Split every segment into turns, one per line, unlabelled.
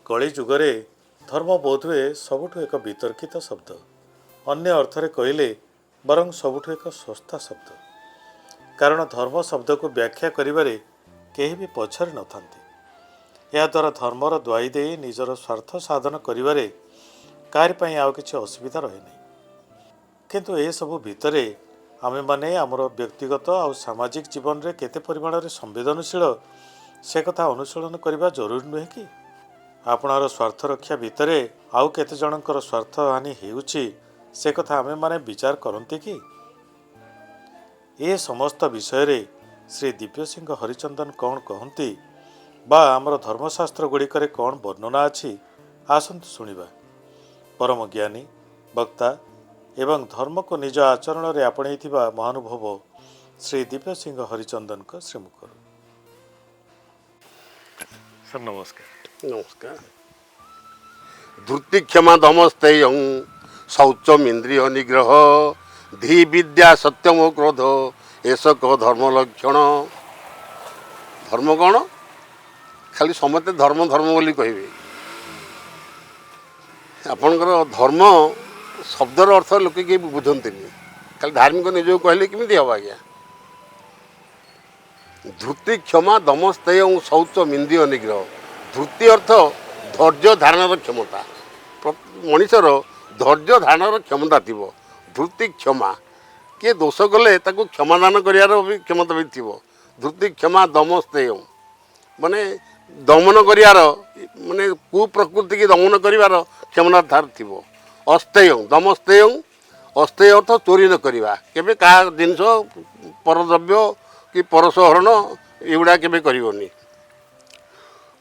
कली जुगरे धर्म बोधहुए सबुठु एक वितर्कित शब्द, अन्य अर्थरे कहले बरं सबुठु एक सस्ता शब्द। कारण धर्म शब्द को व्याख्या करिबारे केही भी पछरे नथांती। या द्वारा धर्मर द्वाई दे निजर स्वार्थ साधन करिबारे कारि पई आउ किछि असुविधा रहे नहीं। किंतु ए सबु भितरे आमे माने आमर व्यक्तिगत और सामाजिक जीवन रे केते परिमाण रे संवेदनशील से कथा अनुसरण करबा जरूरी नुहे कि? आपणार स्वार्थ रक्षा भितरे आउ केते जनकर स्वार्थ हानि हेउछि से कथा आमे माने विचार करंती कि? ए समस्त विषय रे श्री दिव्य सिंह हरिचंदन कौन कहती बा आमर धर्मशास्त्र गुड़िकरे कौन वर्णना अछि आसंतु सुनिबा। परम ज्ञानी वक्ता एवं धर्म को निज आचरण रे आपणैथिबा महानुभव श्री दिव्य सिंह हरिचंदन को श्रीमुखर। सर नमस्कार।
नमस्कार। धृति क्षमा दमस्तेयं शौचम इंद्रिय निग्रह धी विद्या सत्यम क्रोध एसक धर्म लक्षण। धर्म कौन? खाली समते धर्म धर्म बोली कहबे। आपनकर धर्म शब्दर अर्थ लोके के बुझंती खाली धार्मिक निज कहले केमिति हबा आज्ञा। धृति क्षमा दमस्तेय शौच इंद्रिय निग्रह। धृति अर्थ धैर्य धारण क्षमता। मनीषर धैर्य धारण क्षमता थी। धृति क्षमा किए दोष कले ताको क्षमादान करार भी क्षमता भी थी। धृति क्षमा दमस्तेय माने दमन करार माने कुप्रकृति की दमन करार क्षमता थार थी। अस्तेय दमस्तेय अस्तेय अर्थ चोरी न करवा केबे का जिनस परद्रव्य कि परसहरण एगुड़ा केबे करबनी।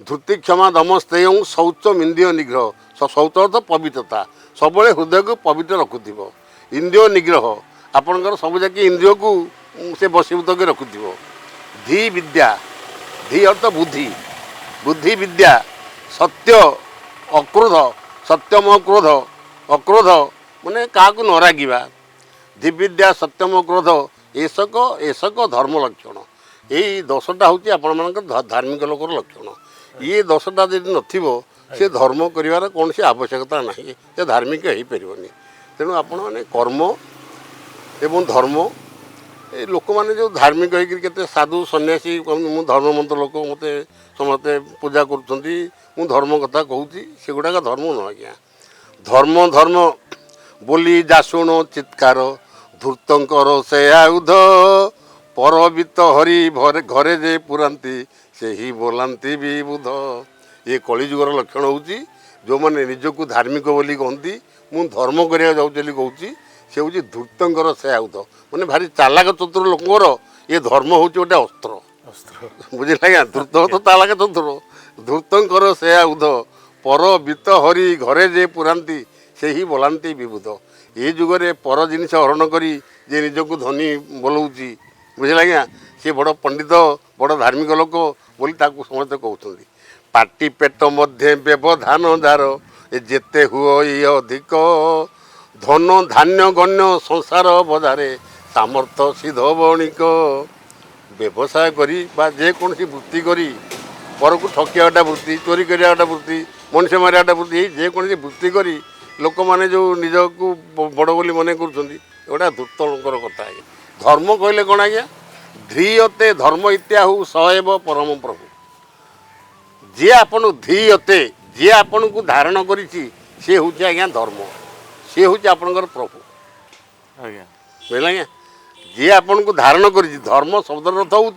धृति क्षमा दमस्तेय शौच इंद्रिय निग्रह। शौच अर्थ पवित्रता सब हृदय को पवित्र रखुथिबो। इंद्रिय निग्रह आपनकर सब जाक इंद्रिय को से बसीभूत के रखुथिबो। धी विद्या धी अर्थ बुद्धि बुद्धि विद्या सत्य अक्रोध सत्यम अक्रोध अक्रोध माने क्या न रागिबा। धी विद्या सत्यम क्रोध एसक एसक धर्म लक्षण। यही दशटा हूँ आपण धार्मिक लोकर लक्षण। ये दशटा जब नथिबो से धर्म करिवार कौन सी आवश्यकता नहीं। से धार्मिक हो पारबनी। तेणु आपण मैंने कर्म एवं धर्म ये लोक मैंने जो धार्मिक होते साधु सन्यासी मु धर्मवंत लोक मत समस्ते पूजा कर धर्म कथा कहूँ से गुड़ाक धर्म न आज्ञा। धर्म धर्म बोली जासुण चित्कार धूर्तंकर से आयुध परबित हरि घरे जे पुरांती से ही बोलांती भी बुध। ये कलिजुगर लक्षण हूँ जो मैंने निजक धार्मिक बोली कहती मु धर्म करा जाऊँगी कहूँ से हूँ धूर्तंकर से आयुध माने भारी चालाक चतुर लोकर ये धर्म हूँ गोटे अस्त्र बुझे आज्ञा। धूर्त तो चालाक चतुर धूर्तंकर से आयुध पर बीत हरि घरे जे पुरांती से ही बोलांती विबुध। ये जुगरे पर जिनिस हरण करी जे निजक धनी बोलाऊँगी बुझे आज्ञा। सी बड़ पंडित बड़ धार्मिक लोक बोली ताकू समस्ते कहते। पाटी पेट मध्य व्यवधान जार जेते हुओ ये अधिक धन धान्य गण्य संसार बजारे सामर्थ्य सिद्ध बणिक। व्यवसाय करी बा जेकोसी वृत्ति करी पर को ठकियाटा वृत्ति चोरी कराटा वृत्ति मनुष्य मारियाटा वृत्ति जेकोसी वृत्ति करी लोक मैंने जो निजक बड़ बोली मन करा धूर्तर कथा है। धर्म कहले कौन आज्ञा? ध्रियते धर्म इत्याहु सएव परम प्रभु। जे आपन ध्रियते जे आपन को धारण करिछि से हूँ आज्ञा धर्म। सी हूँ आपणकर प्रभु आज्ञा बुझे आज्ञा। जे आपन को धारण करिछि धर्म शब्द अर्थ हूँ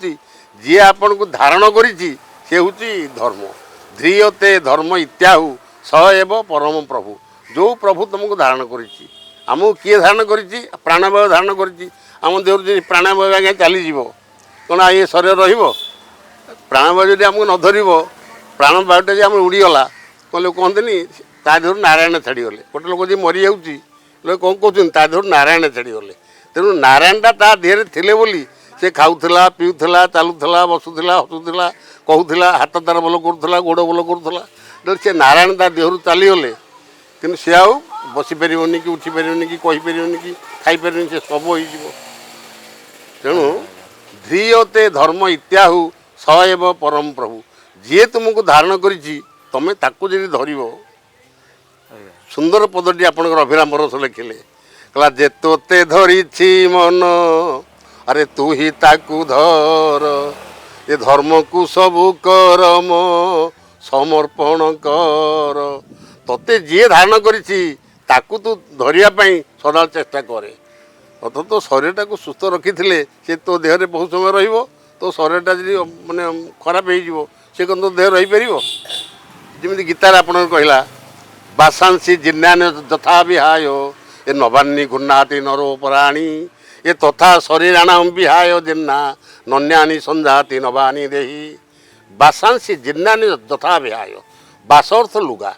जे आपन को धारण करिछि से हूँ धर्म। ध्रियते धर्म इत्याहु सएव परम प्रभु। जो प्रभु तुमको धारण करिछि आमको किए धारण करिछि? प्राणवायु धारण करिछि। आम देहर जो प्राणवायु आज्ञा चलीज कौन ये शरीर रहिबो? प्राणवायु जब आमको न धर प्राणवायुटा जी आम उड़ीगला कौन लोग कहते ता देहर नारायण छाड़ीगले। गोटे लोक जी मरी जाऊँगी लोग कौन कहते ता देहर नारायण छाड़ीगले। तेणु नारायणटा ता देहरे थिले बोली से खाऊला पीऊला चलूला बसुला हसुला कहूला हाथ तार बल करूला गोड़ बल करूला। जो से नारायण ता देहर चलीगले कि सी आउ बसीपर कि उठिपर कि कहीपर कि खाईपर से सब हो। तेणु ध्रियते धर्म इत्याहु सएव परम प्रभु। जी तुमको धारण करिछि ତମେ ତାକୁ ଯଦି ଧରିବ
ଆଜ୍ଞା
ସୁନ୍ଦର ପଦଟି ଆପଣଙ୍କର ଅଭିରାମ ରସ ଲେଖିଲେ କହିଲା ଯେ ତୋତେ ଧରିଛି ମନ ଆରେ ତୁ ହିଁ ତାକୁ ଧର ଏ ଧର୍ମକୁ ସବୁ କରମ ସମର୍ପଣ କର ତୋତେ ଯିଏ ଧାରଣ କରିଛି ତାକୁ ତୁ ଧରିବା ପାଇଁ ସଦାବେଳେ ଚେଷ୍ଟା କରେ ଅଥଚ ତୋ ଶରୀରଟାକୁ ସୁସ୍ଥ ରଖିଥିଲେ ସେ ତୋ ଦେହରେ ବହୁତ ସମୟ ରହିବ ତୋ ଶରୀରଟା ଯଦି ମାନେ ଖରାପ ହେଇଯିବ ସେ କ'ଣ ତୋ ଦେହ ରହିପାରିବ ଯେମିତି ଗୀତାରେ ଆପଣଙ୍କୁ କହିଲା ବାସାଂଶୀ ଜିନ୍ନାନ ଯଥା ବିହାୟ ଏ ନବାନ୍ନି ଘୂର୍ଣ୍ଣାତି ନର ପରାଣୀ ଏ ତଥା ଶରୀରାଣ ବିହାୟ ଜିନ୍ନା ନନ୍ୟାନି ସଞ୍ଜାତି ନବାନି ଦେହି ବାସାଂଶୀ ଜିନ୍ନାନି ଯଥା ବିହାୟ ବାସ ଅର୍ଥ ଲୁଗା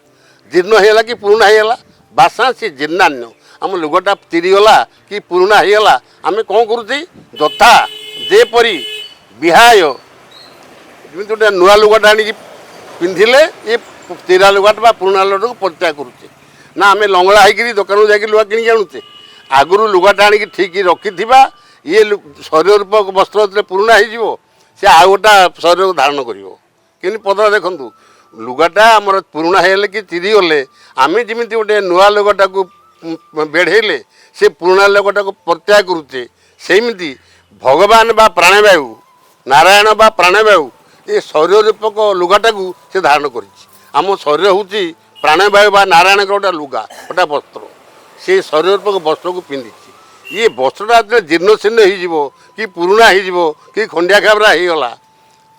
ଜୀର୍ଣ୍ଣ ହେଇଗଲା କି ପୁରୁଣା ହେଇଗଲା ବାସାଂଶୀ ଜିନ୍ନାନ୍ୟ ଆମ ଲୁଗାଟା ଚିରିଗଲା କି ପୁରୁଣା ହେଇଗଲା ଆମେ କ'ଣ କରୁଛେ ଯଥା ଯେପରି ବିହାୟ ଯେମିତି ଗୋଟେ ନୂଆ ଲୁଗାଟା ଆଣିକି ପିନ୍ଧିଲେ ଏ ଚିରା ଲୁଗାଟା ବା ପୁରୁଣା ଲୁଗାଟାକୁ ପରିତ୍ୟାଗ କରୁଛେ ନା ଆମେ ଲଙ୍ଗଳା ହେଇକିରି ଦୋକାନକୁ ଯାଇକି ଲୁଗା କିଣିକି ଆଣୁଛେ ଆଗରୁ ଲୁଗାଟା ଆଣିକି ଠିକ୍ ରଖିଥିବା ଇଏ ଶରୀର ରୂପ ବସ୍ତ୍ର ଯେତେବେଳେ ପୁରୁଣା ହେଇଯିବ ସେ ଆଉ ଗୋଟା ଶରୀରକୁ ଧାରଣ କରିବ କିନ୍ତୁ ପଦଟା ଦେଖନ୍ତୁ ଲୁଗାଟା ଆମର ପୁରୁଣା ହେଇଗଲେ କି ଚିରିଗଲେ ଆମେ ଯେମିତି ଗୋଟେ ନୂଆ ଲୁଗାଟାକୁ ବେଢ଼େଇଲେ ସେ ପୁରୁଣା ଲୁଗାଟାକୁ ପରିତ୍ୟାଗ କରୁଛେ ସେମିତି ଭଗବାନ ବା ପ୍ରାଣବାୟୁ ନାରାୟଣ ବା ପ୍ରାଣବାୟୁ ଏ ଶରୀର ରୂପକ ଲୁଗାଟାକୁ ସେ ଧାରଣ କରିଛି ଆମ ଶରୀର ହେଉଛି ପ୍ରାଣବାୟୁ ବା ନାରାୟଣଙ୍କର ଗୋଟେ ଲୁଗା ଗୋଟେ ବସ୍ତ୍ର ସେ ଶରୀର ରୂପକ ବସ୍ତ୍ରକୁ ପିନ୍ଧିଛି ଇଏ ବସ୍ତ୍ରଟା ଯେତେବେଳେ ଜୀର୍ଣ୍ଣଶୀର୍ଣ୍ଣ ହେଇଯିବ କି ପୁରୁଣା ହେଇଯିବ କି ଖଣ୍ଡିଆ ଖାବରା ହେଇଗଲା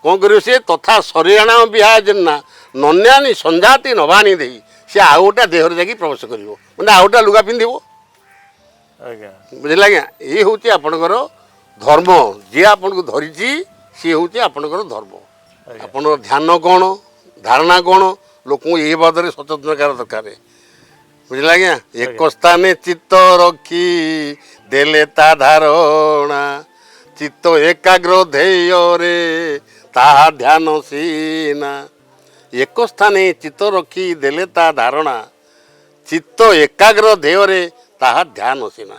କ'ଣ କରିବ ସେ ତଥା ଶରୀରାଣ ବିହା ଜିନ୍ନା ନନ୍ୟାନି ସଞ୍ଜାତି ନବାନି ଦେଇ ସେ ଆଉ ଗୋଟେ ଦେହରେ ଯାଇକି ପ୍ରବେଶ କରିବ ମାନେ ଆଉ ଗୋଟେ ଲୁଗା ପିନ୍ଧିବ
ଆଜ୍ଞା
ବୁଝିଲେ ଆଜ୍ଞା ଇଏ ହେଉଛି ଆପଣଙ୍କର ଧର୍ମ ଯିଏ ଆପଣଙ୍କୁ ଧରିଛି ସିଏ ହେଉଛି ଆପଣଙ୍କର ଧର୍ମ ଆପଣଙ୍କର ଧ୍ୟାନ କ'ଣ ଧାରଣା କ'ଣ ଲୋକଙ୍କୁ ଏ ବାବଦରେ ସଚେତନ କରିବା ଦରକାର ବୁଝିଲେ ଆଜ୍ଞା ଏକ ସ୍ଥାନେ ଚିତ୍ତ ରଖି ଦେଲେ ତା ଧାରଣା ଚିତ୍ତ ଏକାଗ୍ର ଧ୍ୟେୟରେ ତାହା ଧ୍ୟାନ ସିନା ଏକ ସ୍ଥାନେ ଚିତ୍ତ ରଖି ଦେଲେ ତା ଧାରଣା ଚିତ୍ତ ଏକାଗ୍ର ଧ୍ୟେୟରେ ତାହା ଧ୍ୟାନ ସିନା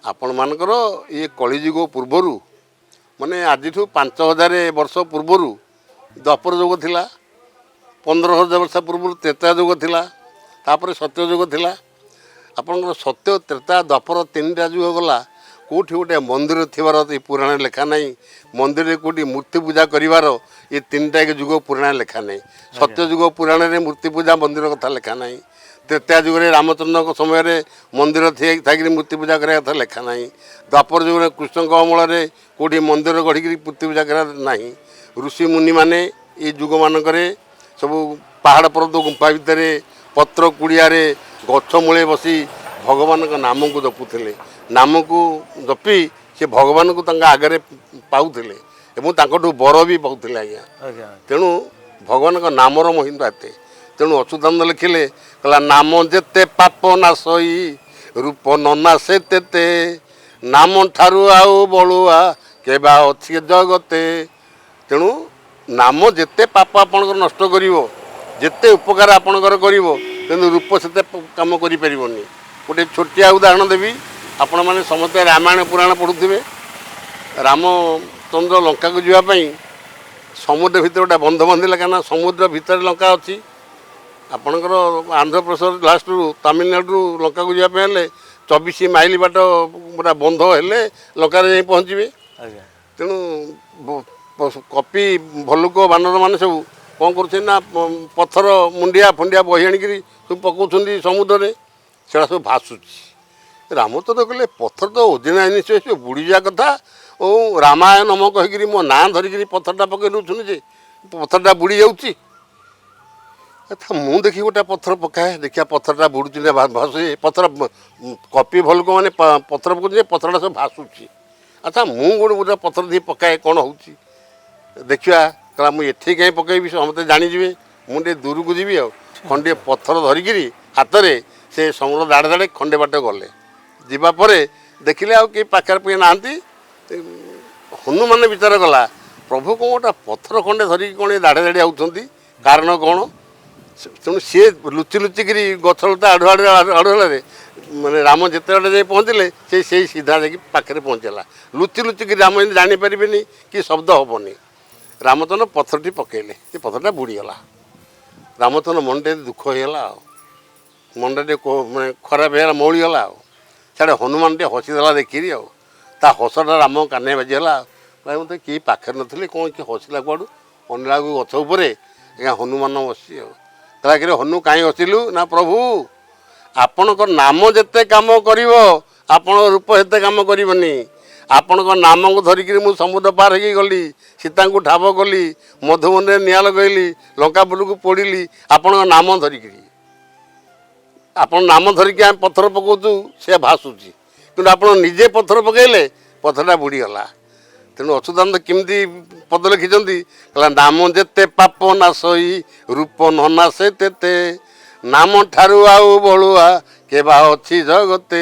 ଆପଣମାନଙ୍କର ଇଏ କଳିଯୁଗ ପୂର୍ବରୁ ମାନେ ଆଜିଠୁ 5000 ବର୍ଷ ପୂର୍ବରୁ ଦ୍ୱାପର ଯୁଗ ଥିଲା 15000 ବର୍ଷ ପୂର୍ବରୁ ତ୍ରେତା ଯୁଗ ଥିଲା ତାପରେ ସତ୍ୟ ଯୁଗ ଥିଲା ଆପଣଙ୍କର ସତ୍ୟ ତ୍ରେତା ଦ୍ୱାପର 3ଟା ଯୁଗ ଗଲା କେଉଁଠି ଗୋଟେ ମନ୍ଦିର ଥିବାର ଏ ପୁରାଣରେ ଲେଖା ନାହିଁ ମନ୍ଦିରରେ କେଉଁଠି ମୂର୍ତ୍ତି ପୂଜା କରିବାର ଏ 3ଟା ଯୁଗ ପୁରାଣରେ ଲେଖା ନାହିଁ ସତ୍ୟ ଯୁଗ ପୁରାଣରେ ମୂର୍ତ୍ତି ପୂଜା ମନ୍ଦିର କଥା ଲେଖା ନାହିଁ ତ୍ରେତା ଯୁଗରେ ରାମଚନ୍ଦ୍ରଙ୍କ ସମୟରେ ମନ୍ଦିର ଥାଇକିରି ମୂର୍ତ୍ତି ପୂଜା କରିବା କଥା ଲେଖା ନାହିଁ ଦ୍ୱାପର ଯୁଗରେ କୃଷ୍ଣଙ୍କ ଅମଳରେ କେଉଁଠି ମନ୍ଦିର ଗଢ଼ିକିରି ମୂର୍ତ୍ତି ପୂଜା କରିବା ନାହିଁ ଋଷି ମୁନିମାନେ ଏ ଯୁଗମାନଙ୍କରେ ସବୁ ପାହାଡ଼ ପର୍ବତ ଗୁମ୍ଫା ଭିତରେ ପତ୍ର କୁଡ଼ିଆରେ ଗଛ ମୂଳେ ବସି ଭଗବାନଙ୍କ ନାମକୁ ଜପୁଥିଲେ ନାମକୁ ଜପି ସେ ଭଗବାନଙ୍କୁ ତାଙ୍କ ଆଗରେ ପାଉଥିଲେ ଏବଂ ତାଙ୍କଠୁ ବର ବି ପାଉଥିଲେ ଆଜ୍ଞା
ଆଜ୍ଞା
ତେଣୁ ଭଗବାନଙ୍କ ନାମର ମହିମା ଏତେ ତେଣୁ ଅଚ୍ୟୁତାନନ୍ଦ ଲେଖିଲେ କହିଲା ନାମ ଯେତେ ପାପ ନାଶଇ ରୂପ ନନାଶେ ତେତେ ନାମ ଠାରୁ ଆଉ ବଳୁଆ କେବା ଅଛି ଜଗତେ ତେଣୁ ନାମ ଯେତେ ପାପ ଆପଣଙ୍କର ନଷ୍ଟ କରିବ ଯେତେ ଉପକାର ଆପଣଙ୍କର କରିବ କିନ୍ତୁ ରୂପ ସେତେ କାମ କରିପାରିବନି ଗୋଟେ ଛୋଟିଆ ଉଦାହରଣ ଦେବି ଆପଣମାନେ ସମସ୍ତେ ରାମାୟଣ ପୁରାଣ ପଢ଼ୁଥିବେ ରାମଚନ୍ଦ୍ର ଲଙ୍କାକୁ ଯିବା ପାଇଁ ସମୁଦ୍ର ଭିତରେ ଗୋଟେ ବନ୍ଧ ବାନ୍ଧିଲା କାହିଁକିନା ସମୁଦ୍ର ଭିତରେ ଲଙ୍କା ଅଛି ଆପଣଙ୍କର ଆନ୍ଧ୍ରପ୍ରଦେଶ ଲାଷ୍ଟରୁ ତାମିଲନାଡ଼ୁରୁ ଲଙ୍କାକୁ ଯିବା ପାଇଁ ହେଲେ 24 ମାଇଲ ବାଟ ଗୋଟେ ବନ୍ଧ ହେଲେ ଲଙ୍କାରେ ଯାଇ ପହଞ୍ଚିବେ
ଆଜ୍ଞା
ତେଣୁ କପି ଭଲୁକ ବାନରମାନେ ସବୁ କ'ଣ କରୁଛନ୍ତି ନା ପଥର ମୁଣ୍ଡିଆ ଫୁଣ୍ଡିଆ ବହି ଆଣିକିରି ସବୁ ପକାଉଛନ୍ତି ସମୁଦ୍ରରେ ସେଗୁଡ଼ା ସବୁ ଭାସୁଛି ରାମଚନ୍ଦ୍ର କହିଲେ ପଥର ତ ଓଜିନା ଜିନିଷ ସେ ବୁଡ଼ିଯିବା କଥା ଓ ରାମାୟଣ ନମ କହିକିରି ମୋ ନାଁ ଧରିକିରି ପଥରଟା ପକାଇ ଦେଉଛନ୍ତି ଯେ ପଥରଟା ବୁଡ଼ି ଯାଉଛି ଆଚ୍ଛା ମୁଁ ଦେଖି ଗୋଟେ ପଥର ପକାଏ ଦେଖିବା ପଥରଟା ବୁଡ଼ୁଛି ନା ଭାସୁଛି ପଥର କପି ଭଲୁକ ମାନେ ପଥର ପକାଉଛି ପଥରଟା ସବୁ ଭାସୁଛି ଆଚ୍ଛା ମୁଁ ଗୋଟେ ପଥର ଦେଇ ପକାଏ କ'ଣ ହେଉଛି ଦେଖିବା କହିଲା ମୁଁ ଏଠି କାହିଁ ପକାଇବି ସମସ୍ତେ ଜାଣିଯିବେ ମୁଁ ଟିକେ ଦୂରକୁ ଯିବି ଆଉ ଖଣ୍ଡିଏ ପଥର ଧରିକିରି ହାତରେ ସେ ସମୁଦ୍ର ଦାଡ଼େ ଦାଡ଼େ ଖଣ୍ଡେ ବାଟ ଗଲେ ଯିବା ପରେ ଦେଖିଲେ ଆଉ କେହି ପାଖରେ ପାଖି ନାହାନ୍ତି ହନୁମାନ ବିଚାର କଲା ପ୍ରଭୁ କ'ଣ ଗୋଟେ ପଥର ଖଣ୍ଡେ ଧରିକି କ'ଣ ଦାଡ଼େ ଦାଡ଼େ ଆଉଛନ୍ତି କାରଣ କ'ଣ ତେଣୁ ସିଏ ଲୁଚି ଲୁଚିକିରି ଗଛଲତା ଆଢ଼ୁଆଳରେ ମାନେ ରାମ ଯେତେବେଳେ ଯାଇ ପହଞ୍ଚିଲେ ସେଇ ସିଧା ଯାଇକି ପାଖରେ ପହଞ୍ଚିଲା ଲୁଚି ଲୁଚିକିରି ରାମ ଯେମିତି ଜାଣିପାରିବେନି କି ଶବ୍ଦ ହେବନି ରାମଚନ୍ଦ୍ର ପଥରଟି ପକାଇଲେ ସେ ପଥରଟା ବୁଡ଼ିଗଲା ରାମଚନ୍ଦ୍ର ମନଟେ ଦୁଃଖ ହେଇଗଲା ଆଉ ମନଟା ଟିକେ ମାନେ ଖରାପ ହେଇଗଲା ମଉଳିଗଲା ଆଉ ସିଆଡ଼େ ହନୁମାନ ଟିକେ ହସିଦେଲା ଦେଖିରି ଆଉ ତା ହସଟା ରାମ କାନେ ବାଜିଗଲା ଭାଇ ମୋତେ କେହି ପାଖରେ ନଥିଲେ କ'ଣ କିଏ ହସିଲା କୁଆଡ଼ୁ ଅନିଳାକୁ ଗଛ ଉପରେ ଆଜ୍ଞା ହନୁମାନ ବସିଛି ଆଉ କହିଲା କିରେ ହନୁ କାହିଁ ହସିଲୁ ନା ପ୍ରଭୁ ଆପଣଙ୍କ ନାମ ଯେତେ କାମ କରିବ ଆପଣଙ୍କ ରୂପ ସେତେ କାମ କରିବନି ଆପଣଙ୍କ ନାମକୁ ଧରିକିରି ମୁଁ ସମୁଦ୍ର ପାର ହେଇକି ଗଲି ସୀତାଙ୍କୁ ଠାବ କଲି ମଧୁବନରେ ନିଆଁ ଲଗେଇଲି ଲଙ୍କାପୁରକୁ ପୋଡ଼ିଲି ଆପଣଙ୍କ ନାମ ଧରିକିରି ଆପଣ ନାମ ଧରିକି ଆମେ ପଥର ପକାଉଛୁ ସେ ଭାସୁଛି କିନ୍ତୁ ଆପଣ ନିଜେ ପଥର ପକାଇଲେ ପଥରଟା ବୁଡ଼ିଗଲା ତେଣୁ ଅଚ୍ୟୁତାନନ୍ଦ କେମିତି ପଦ ଲେଖିଛନ୍ତି କହିଲା ନାମ ଯେତେ ପାପ ନାଶଇ ରୂପ ନ ନାଶେ ତେତେ ନାମ ଠାରୁ ଆଉ ବଳୁଆ କେବା ଅଛି ଜଗତେ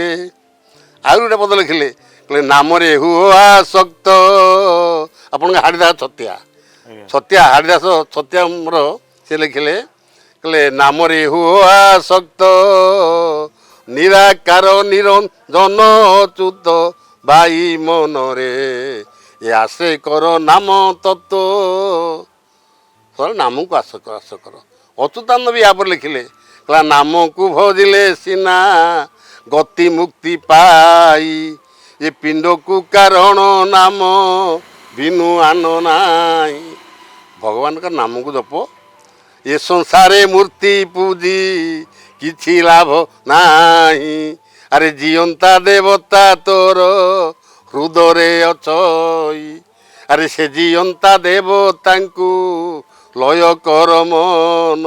ଆଉ ଗୋଟେ ପଦ ଲେଖିଲେ କହିଲେ ନାମରେ ହୁଅ ଆସକ୍ତ ଆପଣଙ୍କ ହାଡ଼ିଦାସ ଛତିଆ ହାଡ଼ିଦାସ ଛତିଆର ସେ ଲେଖିଲେ କହିଲେ ନାମରେ ହୁଅ ଆସକ୍ତ ନିରାକାର ନିରଞ୍ଜନ ଅଚ୍ୟୁତ ବାଇ ମନରେ ଏ ଆଶେ କର ନାମ ତତ୍ତ୍ୱ ନାମକୁ ଆଶ କର ଅଚ୍ୟୁତାନନ୍ଦ ବି ୟାପରେ ଲେଖିଲେ କହିଲା ନାମକୁ ଭଜିଲେ ସିନା ଗତି ମୁକ୍ତି ପାଇ ଏ ପିଣ୍ଡକୁ କାରଣ ନାମ ବିନୁ ଆନ ନାହିଁ ଭଗବାନଙ୍କ ନାମକୁ ଜପ ଏ ସଂସାରେ ମୂର୍ତ୍ତି ପୂଜି କିଛି ଲାଭ ନାହିଁ ଆରେ ଜିଅନ୍ତା ଦେବତା ତୋର ହୃଦୟରେ ଅଛଇ ଆରେ ସେ ଜିଅନ୍ତା ଦେବତାଙ୍କୁ ଲୟ କର ମନ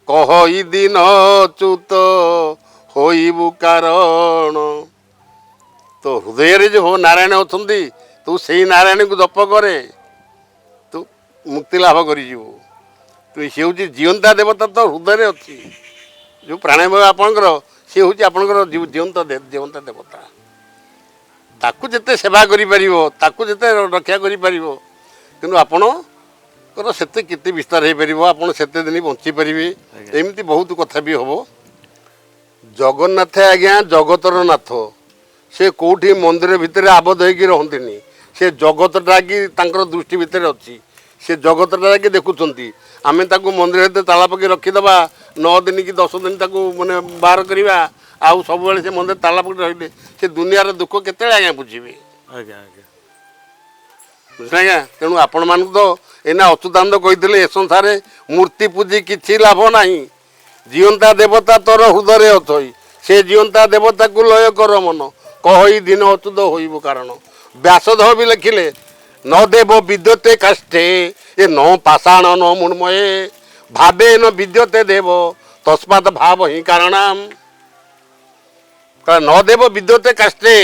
କହଇ ଦିନ ଅଚ୍ୟୁତ ହୋଇବୁ କାରଣ ତୋ ହୃଦୟରେ ଯେଉଁ ନାରାୟଣ ଅଛନ୍ତି ତୁ ସେଇ ନାରାୟଣକୁ ଜପ କରେ ତୁ ମୁକ୍ତି ଲାଭ କରିଯିବୁ ତୁ ସେ ହେଉଛି ଜିଅନ୍ତା ଦେବତା ତ ହୃଦୟରେ ଅଛି ଯେଉଁ ପ୍ରାଣାୟାମ ଆପଣଙ୍କର ସେ ହେଉଛି ଆପଣଙ୍କର ଜିଅନ୍ତା ଦେବତା ତାକୁ ଯେତେ ସେବା କରିପାରିବ ତାକୁ ଯେତେ ରକ୍ଷା କରିପାରିବ କିନ୍ତୁ ଆପଣଙ୍କର ସେତେ କେତେ ବିସ୍ତାର ହେଇପାରିବ ଆପଣ ସେତେ ଦିନ ବଞ୍ଚିପାରିବେ ଏମିତି ବହୁତ କଥା ବି ହେବ ଜଗନ୍ନାଥ ଆଜ୍ଞା ଜଗତର ନାଥ ସେ କେଉଁଠି ମନ୍ଦିର ଭିତରେ ଆବଦ୍ଧ ହେଇକି ରହନ୍ତିନି ସେ ଜଗତଟା କି ତାଙ୍କର ଦୃଷ୍ଟି ଭିତରେ ଅଛି ସେ ଜଗତଟା କି ଦେଖୁଛନ୍ତି ଆମେ ତାକୁ ମନ୍ଦିର ଭିତରେ ତାଲା ପକାଇ ରଖିଦେବା 9 ଦିନ କି 10 ଦିନ ତାକୁ ମାନେ ବାହାର କରିବା ଆଉ ସବୁବେଳେ ସେ ମନ୍ଦିର ତାଲା ପକାଇ ରହିଲେ ସେ ଦୁନିଆର ଦୁଃଖ କେତେବେଳେ ଆଜ୍ଞା ବୁଝିବେ
ଆଜ୍ଞା ଆଜ୍ଞା
ବୁଝିଲେ ଆଜ୍ଞା ତେଣୁ ଆପଣମାନଙ୍କୁ ତ ଏଇନା ଅଚ୍ୟୁତାନନ୍ଦ କହିଥିଲେ ଏ ସଂସାରେ ମୂର୍ତ୍ତି ପୂଜି କିଛି ଲାଭ ନାହିଁ ଜିଅନ୍ତା ଦେବତା ତୋର ହୃଦୟରେ ଅଛଇ ସେ ଜିଅନ୍ତା ଦେବତାକୁ ଲୟ କର ମନ କହଇ ଦିନ ଅଚ୍ୟୁତ ହୋଇବୁ କାରଣ ବ୍ୟାସଦେବ ବି ଲେଖିଲେ ନ ଦେବ ବିଦ୍ୟତେ କାଷ୍ଠେ ଏ ନ ପାଷାଣ ନ ମୃଣ୍ମୟେ ଭାବେ ନ ବିଦ୍ୟତେ ଦେବ ତସ୍ମାତ୍ ଭାବ ହିଁ କାରଣାମ୍ ନ ଦେବ ବିଦ୍ୟତେ କାଷ୍ଠେ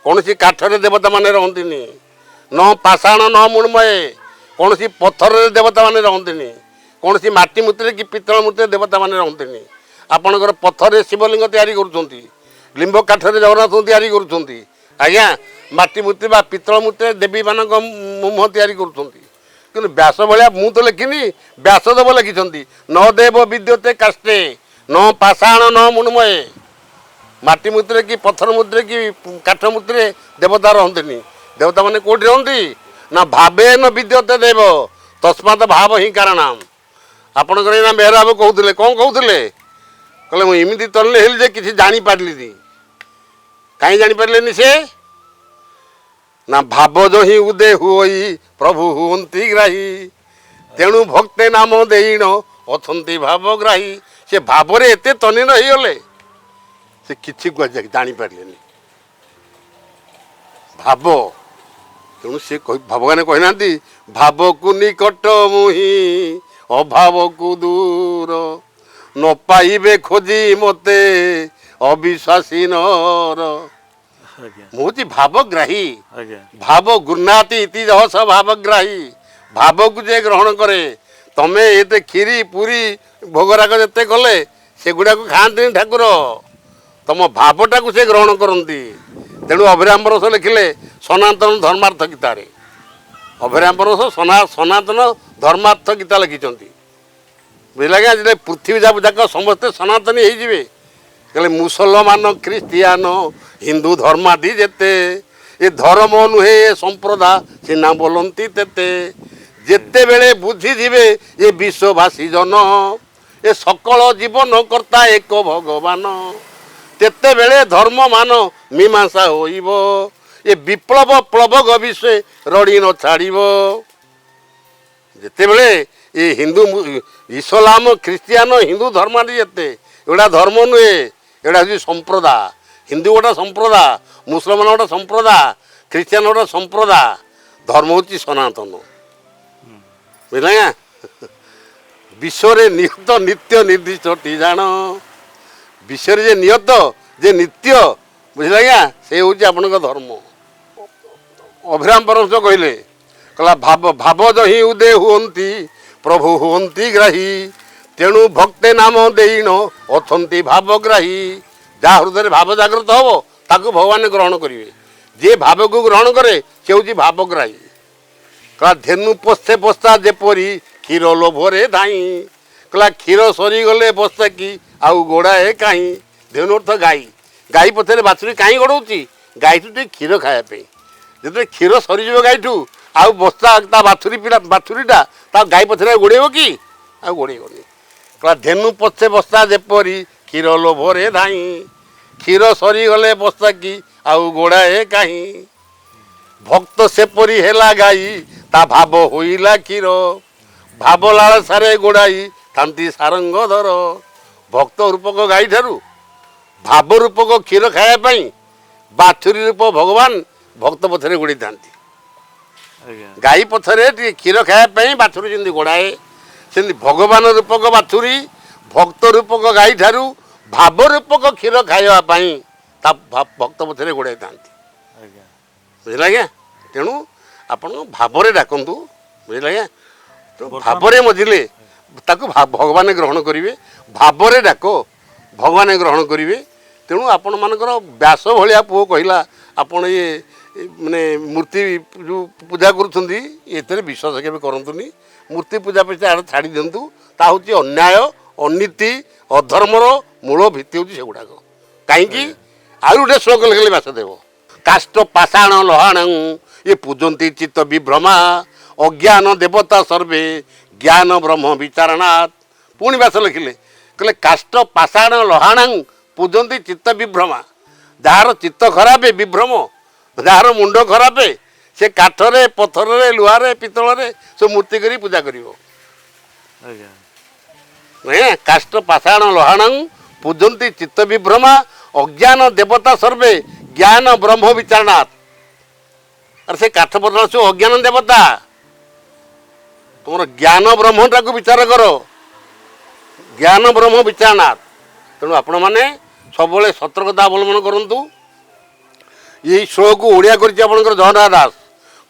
କୌଣସି କାଠରେ ଦେବତାମାନେ ରହନ୍ତିନି ନ ପାଷାଣ ନ ମୃଣ୍ମୟେ କୌଣସି ପଥରରେ ଦେବତାମାନେ ରହନ୍ତିନି କୌଣସି ମାଟି ମୂର୍ତ୍ତିରେ କି ପିତ୍ତଳ ମୂର୍ତ୍ତିରେ ଦେବତାମାନେ ରହନ୍ତିନି ଆପଣଙ୍କର ପଥରରେ ଶିବଲିଙ୍ଗ ତିଆରି କରୁଛନ୍ତି ଲିମ୍ବ କାଠରେ ଜଗନ୍ନାଥଙ୍କୁ ତିଆରି କରୁଛନ୍ତି ଆଜ୍ଞା ମାଟି ମୂର୍ତ୍ତି ବା ପିତ୍ତଳ ମୂର୍ତ୍ତିରେ ଦେବୀମାନଙ୍କ ମୁହଁ ତିଆରି କରୁଛନ୍ତି କିନ୍ତୁ ବ୍ୟାସ ଭଳିଆ ମୁଁ ତ ଲେଖିନି ବ୍ୟାସଦେବ ଲେଖିଛନ୍ତି ନ ଦେବ ବିଦ୍ୟତେ କାଷ୍ଠେ ନ ପାଷାଣ ନ ମୃଣ୍ମୟେ ମାଟି ମୂର୍ତ୍ତିରେ କି ପଥର ମୂର୍ତ୍ତିରେ କି କାଠ ମୂର୍ତ୍ତିରେ ଦେବତା ରହନ୍ତିନି ଦେବତାମାନେ କେଉଁଠି ରହନ୍ତି ନା ଭାବେ ନ ବିଦ୍ୟତେ ଦେବ ତସ୍ମାତ୍ ଭାବ ହିଁ କାରଣାମ୍ ଆପଣଙ୍କର ଏଇନା ମେହର ବାବୁ କହୁଥିଲେ କ'ଣ କହୁଥିଲେ କହିଲେ ମୁଁ ଏମିତି ତଳିଲେ ହେଲି ଯେ କିଛି ଜାଣିପାରିଲିନି କାହିଁ ଜାଣିପାରିଲେନି ସେ ନା ଭାବଜ ହିଁ ଉଦେ ହୁଅଇ ପ୍ରଭୁ ହୁଅନ୍ତି ଗ୍ରାହୀ ତେଣୁ ଭକ୍ତେ ନାମ ଦେଇଣ ଅଛନ୍ତି ଭାବଗ୍ରାହୀ ସେ ଭାବରେ ଏତେ ତନ୍ନୀନ ହେଇଗଲେ ସେ କିଛି ଜାଣିପାରିଲେନି ଭାବ ତେଣୁ ସେ ଭଗବାନ କହିନାହାନ୍ତି ଭାବକୁ ନିକଟ ମୁହିଁ ଅଭାବକୁ ଦୂର ନ ପାଇବେ ଖୋଜି ମୋତେ ଅବିଶ୍ୱାସୀ ନର ମୁଁ ହେଉଛି ଭାବଗ୍ରାହୀ ଭାବ ଗୁର୍ନାତି ଇତି ରହସ ଭାବଗ୍ରାହୀ ଭାବକୁ ଯେ ଗ୍ରହଣ କରେ ତମେ ଏତେ କ୍ଷୀରି ପୁରୀ ଭୋଗରାଗ ଯେତେ କଲେ ସେଗୁଡ଼ାକୁ ଖାଆନ୍ତିନି ଠାକୁର ତମ ଭାବଟାକୁ ସେ ଗ୍ରହଣ କରନ୍ତି ତେଣୁ ଅଭିରାମ ରସ ଲେଖିଲେ ସନାତନ ଧର୍ମାର୍ଥ ଗୀତାରେ ଅଭିରାମ ରସ ସନାତନ ଧର୍ମାର୍ଥ ଗୀତା ଲେଖିଛନ୍ତି ବୁଝିଲେ ଆଜ୍ଞା ଯେତେବେଳେ ପୃଥିବୀ ଯାକ ସମସ୍ତେ ସନାତନୀ ହେଇଯିବେ କହିଲେ ମୁସଲମାନ ଖ୍ରୀଷ୍ଟିଆନ ହିନ୍ଦୁ ଧର୍ମାଦି ଯେତେ ଏ ଧର୍ମ ନୁହେଁ ଏ ସମ୍ପ୍ରଦା ସିନା ବୋଲନ୍ତି ତେତେ ଯେତେବେଳେ ବୁଝିଯିବେ ଏ ବିଶ୍ୱବାସୀ ଜନ ଏ ସକଳ ଜୀବନ କର୍ତ୍ତା ଏକ ଭଗବାନ ତେତେବେଳେ ଧର୍ମ ମାନ ମୀମାଂସା ହୋଇବ ଏ ବିପ୍ଳବ ପ୍ଳବଗ ବିଷୟ ରଡ଼ି ନ ଛାଡ଼ିବ। ଯେତେବେଳେ ଏ ହିନ୍ଦୁ ଇସଲାମ ଖ୍ରୀଷ୍ଟିଆନ ହିନ୍ଦୁ ଧର୍ମରେ ଯେତେ ଏଗୁଡ଼ା ଧର୍ମ ନୁହେଁ, ଏଗୁଡ଼ା ହେଉଛି ସମ୍ପ୍ରଦାୟ। ହିନ୍ଦୁ ଗୋଟେ ସମ୍ପ୍ରଦାୟ, ମୁସଲମାନ ଗୋଟେ ସମ୍ପ୍ରଦାୟ, ଖ୍ରୀଷ୍ଟିଆନ ଗୋଟେ ସମ୍ପ୍ରଦାୟ, ଧର୍ମ ହେଉଛି ସନାତନ। ବୁଝିଲେ ଆଜ୍ଞା? ବିଶ୍ୱରେ ନିୟତ ନିତ୍ୟ ନିର୍ଦ୍ଦିଷ୍ଟଟି ଜାଣ, ବିଶ୍ୱରେ ଯେ ନିୟତ ଯେ ନିତ୍ୟ, ବୁଝିଲେ ଆଜ୍ଞା, ସେ ହେଉଛି ଆପଣଙ୍କ ଧର୍ମ। ଅଭିରାମ ପରମହଂସ କହିଲେ, କହିଲା ଭାବ ଯହିଁ ଉଦୟ ହୁଅନ୍ତି ପ୍ରଭୁ ହୁଅନ୍ତି ଗ୍ରାହୀ ତେଣୁ ଭକ୍ତେ ନାମ ଦେଇଣ ଅଛନ୍ତି ଭାବଗ୍ରାହୀ। ଯାହା ହୃଦୟରେ ଭାବ ଜାଗ୍ରତ ହେବ ତାକୁ ଭଗବାନ ଗ୍ରହଣ କରିବେ। ଯିଏ ଭାବକୁ ଗ୍ରହଣ କରେ ସେ ହେଉଛି ଭାବଗ୍ରାହୀ। କହିଲା ଧେନୁ ପୋଷେ ପୋଷା ଯେପରି କ୍ଷୀର ଲୋଭରେ ଧାଇଁ, କହିଲା କ୍ଷୀର ସରିଗଲେ ବସ୍ତା କି ଆଉ ଗୋଡ଼ାଏ କାହିଁ। ଧେନୁ ଅର୍ଥ ଗାଈ, ଗାଈ ପଛରେ ବାଛୁରୀ କାହିଁ ଗୋଡ଼ଉଛି? ଗାଈଠୁ ଟିକେ କ୍ଷୀର ଖାଇବା ପାଇଁ। ଯେତେବେଳେ କ୍ଷୀର ସରିଯିବ ଗାଈଠୁ ଆଉ ବସ୍ତା ତା ବାଛୁରୀଟା ତା ଗାଈ ପଛରେ ଆଉ ଗୋଡ଼େଇବ କି? ଆଉ ଗୋଡ଼େଇବନି। କହିଲା ଧେନୁ ପଛେ ବସ୍ତା ଯେପରି କ୍ଷୀର ଲୋଭରେ ଧାଇଁ, କ୍ଷୀର ସରିଗଲେ ବସ୍ତା କି ଆଉ ଗୋଡ଼ାଏ କାହିଁ। ଭକ୍ତ ସେପରି ହେଲା ଗାଈ ତା ଭାବ ହୋଇଲା କ୍ଷୀର, ଭାବ ଲାଳସାରେ ଗୋଡ଼ାଇ ଥାନ୍ତି ସାରଙ୍ଗ ଧର। ଭକ୍ତ ରୂପକ ଗାଈ ଠାରୁ ଭାବ ରୂପକ କ୍ଷୀର ଖାଇବା ପାଇଁ ବାଛୁରୀ ରୂପ ଭଗବାନ ଭକ୍ତ ପଛରେ ଗୋଡ଼େଇଥାନ୍ତି। ଗାଈ ପଛରେ ଟିକେ କ୍ଷୀର ଖାଇବା ପାଇଁ ବାଛୁରୀ ଯେମିତି ଗୋଡ଼ାଏ, ସେମିତି ଭଗବାନ ରୂପକ ବାଛୁରୀ ଭକ୍ତ ରୂପକ ଗାଈ ଠାରୁ ଭାବ ରୂପକ କ୍ଷୀର ଖାଇବା ପାଇଁ ତା ଭକ୍ତ ପଛରେ ଗୋଡ଼ାଇଥାନ୍ତି। ବୁଝିଲେ ଆଜ୍ଞା? ତେଣୁ ଆପଣ ଭାବରେ ଡାକନ୍ତୁ। ବୁଝିଲେ ଆଜ୍ଞା? ଭାବରେ ମଜିଲେ ତାକୁ ଭଗବାନ ଗ୍ରହଣ କରିବେ। ଭାବରେ ଡାକ ଭଗବାନ ଗ୍ରହଣ କରିବେ। ତେଣୁ ଆପଣମାନଙ୍କର ବ୍ୟାସ ଭଳିଆ ପୁଅ କହିଲା ଆପଣ ଇଏ ମାନେ ମୂର୍ତ୍ତି ଯେଉଁ ପୂଜା କରୁଛନ୍ତି ଏଥିରେ ବିଶ୍ୱାସ କେବେ କରନ୍ତୁନି। ମୂର୍ତ୍ତି ପୂଜା ପଇସା ଆଡ଼େ ଛାଡ଼ି ଦିଅନ୍ତୁ। ତା ହେଉଛି ଅନ୍ୟାୟ, ଅନୀତି, ଅଧର୍ମର ମୂଳ ଭିତ୍ତି ହେଉଛି ସେଗୁଡ଼ାକ। କାହିଁକି? ଆଉ ଗୋଟେ ଶ୍ଲୋକ ଲେଖିଲେ ବ୍ୟାସଦେବ, କାଷ୍ଠ ପାଷାଣ ଲହାଣ ଏ ପୂଜନ୍ତି ଚିତ୍ତ ବିଭ୍ରମା ଅଜ୍ଞାନ ଦେବତା ସର୍ବେ ଜ୍ଞାନ ବ୍ରହ୍ମ ବିଚାରଣାତ୍। ପୁଣି ବ୍ୟାସ ଲେଖିଲେ, କହିଲେ କାଷ୍ଠ ପାଷାଣ ଲହାଣ ପୂଜନ୍ତି ଚିତ୍ତ ବିଭ୍ରମା। ଯାହାର ଚିତ୍ତ ଖରାପ ବିଭ୍ରମ, ଯାହାର ମୁଣ୍ଡ ଖରାପ ସେ କାଠରେ ପଥରରେ ଲୁହାରେ ପିତ୍ତଳରେ ସବୁ ମୂର୍ତ୍ତି କରି ପୂଜା କରିବ। କାଷ୍ଠ ପାଷାଣ ଲହାଣ ପୂଜନ୍ତି ଚିତ୍ତ ବିଭ୍ରମା ଅଜ୍ଞାନ ଦେବତା ସର୍ବେ ଜ୍ଞାନ ବ୍ରହ୍ମ ବିଚାରଣାତ୍। ଆରେ ସେ କାଠ ପଥର ସବୁ ଅଜ୍ଞାନ ଦେବତା, ତୁମର ଜ୍ଞାନ ବ୍ରହ୍ମଟାକୁ ବିଚାର କର, ଜ୍ଞାନ ବ୍ରହ୍ମ ବିଚାରଣାତ୍। ତେଣୁ ଆପଣମାନେ ସବୁବେଳେ ସତର୍କତା ଅବଲମ୍ବନ କରନ୍ତୁ। ଏଇ ଶୋକୁ ଓଡ଼ିଆ କରିଛି ଆପଣଙ୍କର ଜଗନ୍ନାଥ ଦାସ।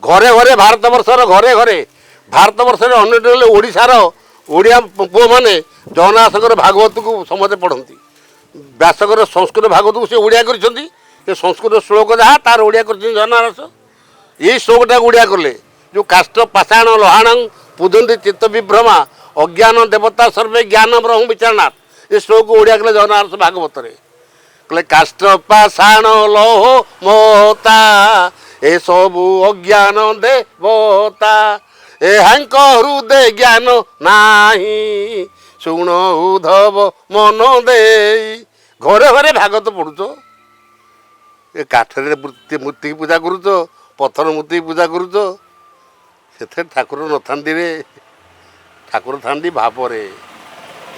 ଘରେ ଘରେ ଭାରତବର୍ଷର ଘରେ ଘରେ ଭାରତବର୍ଷରେ ଅନ୍ୟଟି ହେଲେ ଓଡ଼ିଶାର ଓଡ଼ିଆ ପୁଅମାନେ ଜଗନ୍ନାଥଙ୍କର ଭାଗବତକୁ ସମସ୍ତେ ପଢ଼ନ୍ତି। ବ୍ୟାସଙ୍କର ସଂସ୍କୃତ ଭାଗବତକୁ ସେ ଓଡ଼ିଆ କରିଛନ୍ତି। ସେ ସଂସ୍କୃତ ଶ୍ଲୋକ ଯାହା ତାର ଓଡ଼ିଆ କରିଛନ୍ତି ଜଗନ୍ନାଥ ଦାସ। ଏଇ ଶ୍ଲୋକଟାକୁ ଓଡ଼ିଆ କଲେ, ଯେଉଁ କାଷ୍ଠ ପାଷାଣ ଲହାଣ ପୂଜନ୍ତି ଚିତ୍ତ ବିଭ୍ରମା ଅଜ୍ଞାନ ଦେବତା ସର୍ବେ ଜ୍ଞାନ ବ୍ରହ୍ମ ବିଚାରଣାତ୍। ଏ ଶ୍ଲୋକକୁ ଓଡ଼ିଆ କଲେ ଜଗନ୍ନାଥ ଭାଗବତରେ। କହିଲେ କାଷ୍ଠ ପାଷାଣ ଲୌହ ମହତା ଏସବୁ ଅଜ୍ଞାନ ଦେବତା ଏହାଙ୍କ ହୃଦେ ଜ୍ଞାନ ନାହିଁ ଶୁଣ ଉଦ୍ଧବ ମନ ଦେଇ। ଘରେ ଘରେ ଭାଗବତ ପଢ଼ୁଛ, ଏ କାଠରେ ମୂର୍ତ୍ତି ପୂଜା କରୁଛ, ପଥର ମୂର୍ତ୍ତି ପୂଜା କରୁଛ, ସେଥିରେ ଠାକୁର ନଥାନ୍ତି ରେ। ଠାକୁର ଥାନ୍ତି ଭାବରେ।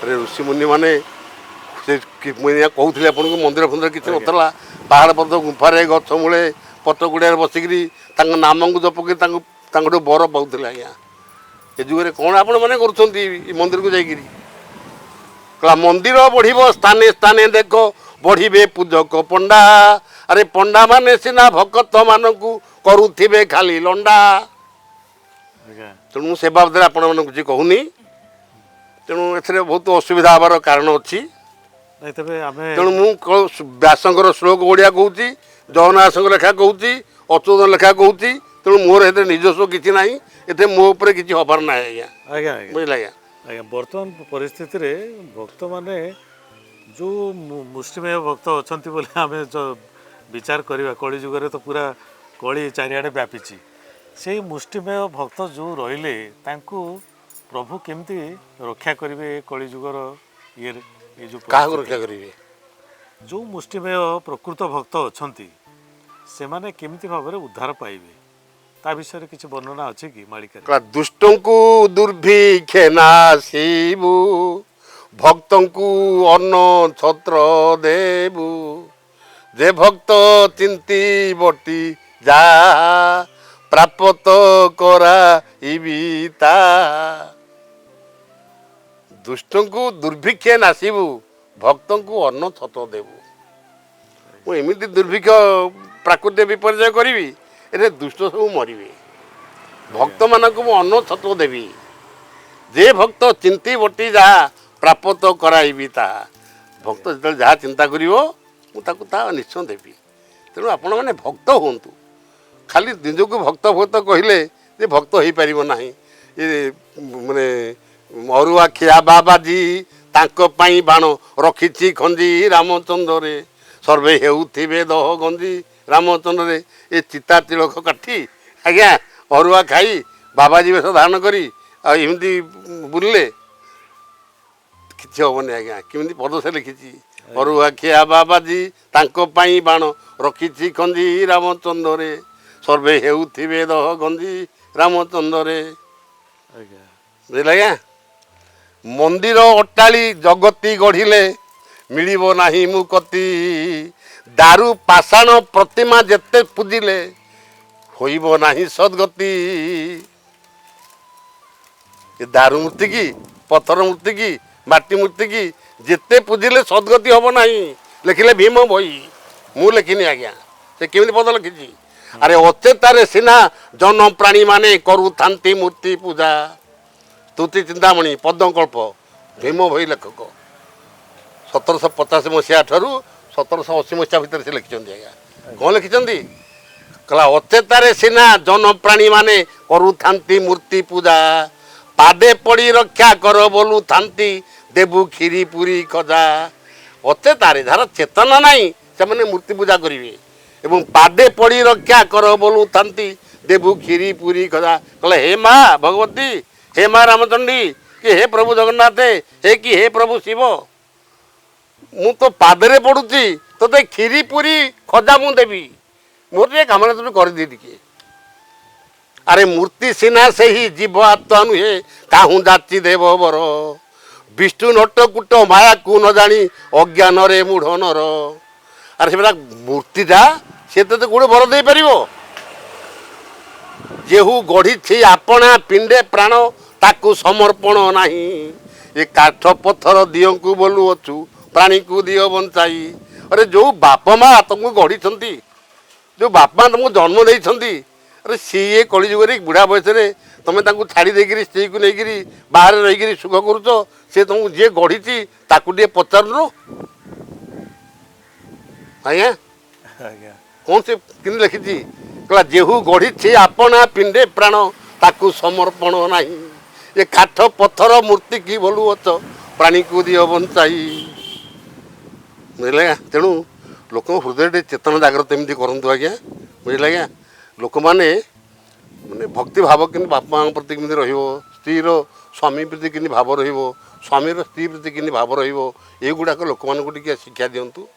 ଋଷିମୁନିମାନେ ସେ ମୁଁ କହୁଥିଲି ଆପଣଙ୍କୁ ମନ୍ଦିର ଫନ୍ଦିର କିଛି ନଥିଲା, ପାହାଡ଼ ପର୍ବତ ଗୁମ୍ଫାରେ ଗଛ ମୂଳେ ପଟ ଗୁଡ଼ିଆରେ ବସିକିରି ତାଙ୍କ ନାମକୁ ଜପିକି ତାଙ୍କଠୁ ବର ପାଉଥିଲେ। ଆଜ୍ଞା ଏ ଯୁଗରେ କ'ଣ ଆପଣମାନେ କରୁଛନ୍ତି ଏ ମନ୍ଦିରକୁ ଯାଇକିରି? କହିଲା ମନ୍ଦିର ବଢ଼ିବ ସ୍ଥାନେ ସ୍ଥାନେ ଦେଖ ବଢ଼ିବେ ପୂଜକ ପଣ୍ଡା। ଆରେ ପଣ୍ଡାମାନେ ସିନା ଭକ୍ତମାନଙ୍କୁ କରୁଥିବେ ଖାଲି ଲଣ୍ଡା। ତେଣୁ ମୁଁ ସେ ବାବଦରେ ଆପଣମାନଙ୍କୁ କିଛି କହୁନି। ତେଣୁ ଏଥିରେ ବହୁତ ଅସୁବିଧା ହେବାର କାରଣ ଅଛି। ତେଣୁ ମୁଁ ବ୍ୟାସଙ୍କର ଶ୍ଲୋକ ଓଡ଼ିଆ କହୁଛି, ଜଗନ୍ନାଥଙ୍କ ଲେଖା କହୁଛି, ଅଚ୍ୟୁତ ଲେଖା କହୁଛି। ତେଣୁ ମୋର ଏଥିରେ ନିଜସ୍ୱ କିଛି ନାହିଁ, ଏଥିରେ ମୋ ଉପରେ କିଛି ହେବାର ନାହିଁ। ଆଜ୍ଞା
ଆଜ୍ଞା
ବୁଝିଲେ ଆଜ୍ଞା?
ଆଜ୍ଞା ବର୍ତ୍ତମାନ ପରିସ୍ଥିତିରେ ଭକ୍ତମାନେ ଯେଉଁ ମୁଷ୍ଟିମେୟ ଭକ୍ତ ଅଛନ୍ତି ବୋଲି ଆମେ ବିଚାର କରିବା, କଳି ଯୁଗରେ ତ ପୁରା କଳି ଚାରିଆଡ଼େ ବ୍ୟାପିଛି। ସେଇ ମୁଷ୍ଟିମେୟ ଭକ୍ତ ଯେଉଁ ରହିଲେ ତାଙ୍କୁ ପ୍ରଭୁ କେମିତି ରକ୍ଷା କରିବେ ଏ କଳିଯୁଗର ये जो
क्या रक्षा करेंगे
जो मुष्टिमेय प्रकृत भक्त अछंती सेमाने केमिति भाबरे उद्धार पाइबे ता विषय रे किछि वर्णना अछि कि मालिका
कला दुष्टंकु दुर्भिक्षे नाशिबु भक्तंकु अन्न छत्र देबु जे भक्त चिंती बटी जा प्राप्त करा इबिता दुष्टंकु दुर्भिक्षे नाशिबु भक्तंकु अन्न छत्र देबु मु एमिति दुर्भिक्ष प्राकृतिक विपर्यय करिवि एरे दुष्ट सब मरिबे भक्त मानक मु अन्न छत्र देवी जे भक्त चिंती बटी जहाँ प्राप्त कराइबी ताहा भक्त जो जहाँ चिंता करिवो मुझे निश्चय देवी तेणु आपण मैंने भक्त हूँ खाली निजक भक्त भक्त कहले जे भक्त हो पार ना ये माने अरुआ खिया बाबाजी तांको पाई बाण रखी खंजी रामचंद्र रे सर्वे हेउथिबे दह गंजी रामचंद्र रे ये चिता तिलक काठी आज्ञा अरुआ खाई बाबाजी वेश धारण करी एमती बुलले किसी हेनी आज्ञा केमी पद से लिखी अरुआ खिया बाबाजी तांको पाई बाण रखी खंजी रामचंद्र रे सर्वे हेउथिबे दह गंजी रामचंद्र रे बुझल आज्ञा मंदिर अट्टाली जगती गढ़िले मिलिबो नाही मुकती दारू पाषाण प्रतिमा जेते पूजिले होइबो नाही सद्गति ये दारू मूर्ति की पत्थर मूर्ति की माटी मूर्ति की जेते पूजिले सद्गति हम नाही लिखिले भीम बही मु लिखिनी आज्ञा से केमिति पद लिखिछि अरे अचेतारे सिना जन प्राणी माने करू थांती मूर्ति पूजा स्तुति चिंतामणि पद्मकल्प भीम भई लेखक 1750 मसीहा ठारू 1780 मसीहा भितर से लिखिछन्ती आज्ञा कौन लिखिछन्ती कला अचेतारे सिना जन प्राणी माने करू थांती मूर्ति पूजा पादे पड़ी रक्षा कर बोलू थांती देबू खीरी पूरी खजा अचेतारे धार चेतना नहीं से मैंने मूर्ति पूजा करेंगे एवं पादे पड़ी रक्षा कर बोलू थांती देबू खीरी पूरी खजा कहले हे माँ भगवती हे माँ रामचंडी कि हे प्रभु जगन्नाथ हे कि हे प्रभु शिव मु तो पादरे पड़ुची तो खीरी पूरी खजा मु देवी मोर ये कामना तुम कर दी टिके अरे मूर्ति सिना से ही जीव आत्मा नुहे काहू जाति देव बर विष्णु नट कुट माया को न जानी अज्ञान रे मूढ़ नर अरे से मूर्तिटा से तो गोटे बर दे पार जेहू गढ़ी आपणा पिंडे प्राण ताकू समर्पण नाही ये काठ पत्थर दियो को बोलू अच्छु प्राणी को दियो बंचाई अरे जो बाप माँ तुमको गढ़ी जो बाप माँ तुमको जन्म देइछंती अरे सी ये कलिजुग बुढ़ा बयस तुम छाड़ी देकर स्त्री को लेकर बाहर रही सुख करुच सी तुमको जी गढ़ी ताकू टे पचारू आज्ञा कौन से कि लिखी कहला जेहू गढ़ी आपणा पिंडे प्राण ताकू समर्पण नहीं ये काठ पत्थर मूर्ति की बोलू अच प्राणी को दियो बंचाई बुझे तेणु लोक हृदय चेतना जागृत एमती करूँ आज्ञा बुझे आज्ञा लोक मैंने माने भक्ति भाव कि बापा माँ प्रति केमी स्त्रीर स्वामी प्रति कि भाव स्वामीर स्त्री प्रति कि भाव रुड़ाक लोक मानक टी शिक्षा दिंतु